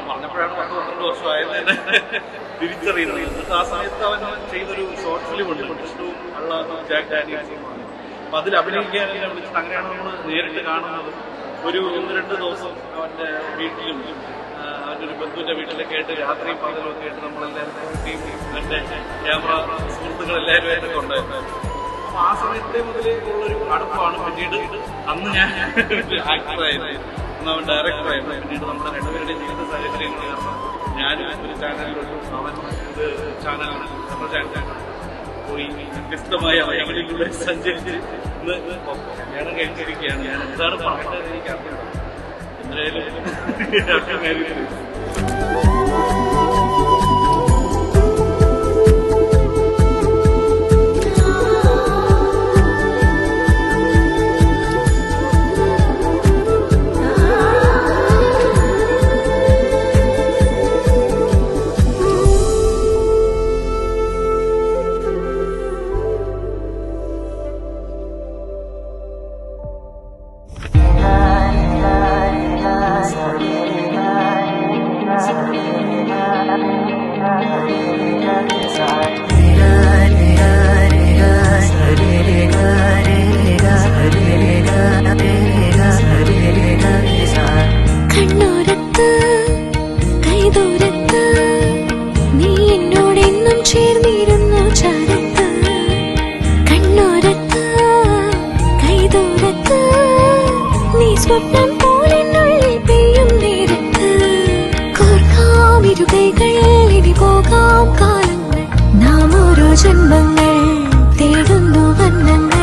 പറഞ്ഞപ്പോഴാണ് 10-12 വർഷമായത് തന്നെ തിരിച്ചറിയുന്നത്. എന്നിട്ട് ആ സമയത്ത് അവൻ ചെയ്തൊരു ഷോർട്ട് ഫിലിം ഉണ്ട്, കൃഷ്ണവും അള്ളാഹും ജാക്ക് ഡാനിയൽസും. അപ്പൊ അതിൽ അഭിനയിക്കാൻ എന്നെ വിളിച്ചിട്ട് അങ്ങനെയാണ് നമ്മൾ നേരിട്ട് കാണുന്നത്. ഒരു 1-2 ദിവസം അവന്റെ വീട്ടിലും അവന്റെ ഒരു ബന്ധുവിന്റെ വീട്ടിലൊക്കെ ആയിട്ട് രാത്രിയും പകലും ഒക്കെ ആയിട്ട് നമ്മളെല്ലാവരും ടീം എന്റെ ക്യാമറ സുഹൃത്തുക്കളെല്ലാവരും ആയിട്ടൊക്കെ ഉണ്ടായിരുന്നു. അപ്പൊ ആ സമയത്തെ മുതലേ ഉള്ളൊരു അടുപ്പാണ്. പിന്നീട് അന്ന് ഞാൻ ആക്ടറായിരുന്നു, അന്ന് അവൻ ഡയറക്ടറായിരുന്നു. പിന്നീട് നമ്മുടെ രണ്ടുപേരുടെയും ജീവിത സാഹചര്യങ്ങൾ കാരണം ഞാനും ഒരു ചാനലിലോട്ട്, അവൻ ഇത് ചാനലാണ്, നമ്മുടെ ചാനലാണ് പോയി വ്യത്യസ്തമായ വഴികളിലൂടെ സഞ്ചരിച്ച് ഇന്ന് കല്യാണം കഴിച്ചിരിക്കുകയാണ്. ഞാൻ എന്താണ് പറയേണ്ടത് എനിക്കറിയാം. എന്തായാലും സ്വപ്നം പോലെന്നുള്ളിൽ പെയ്യും നേരത്ത് കോർക്കാം ഇരുകൈകൾ, ഇനി പോകാം കാലങ്ങൾ, നാം ഓരോ ജന്മങ്ങൾ തേടുന്നു വർണ്ണങ്ങൾ.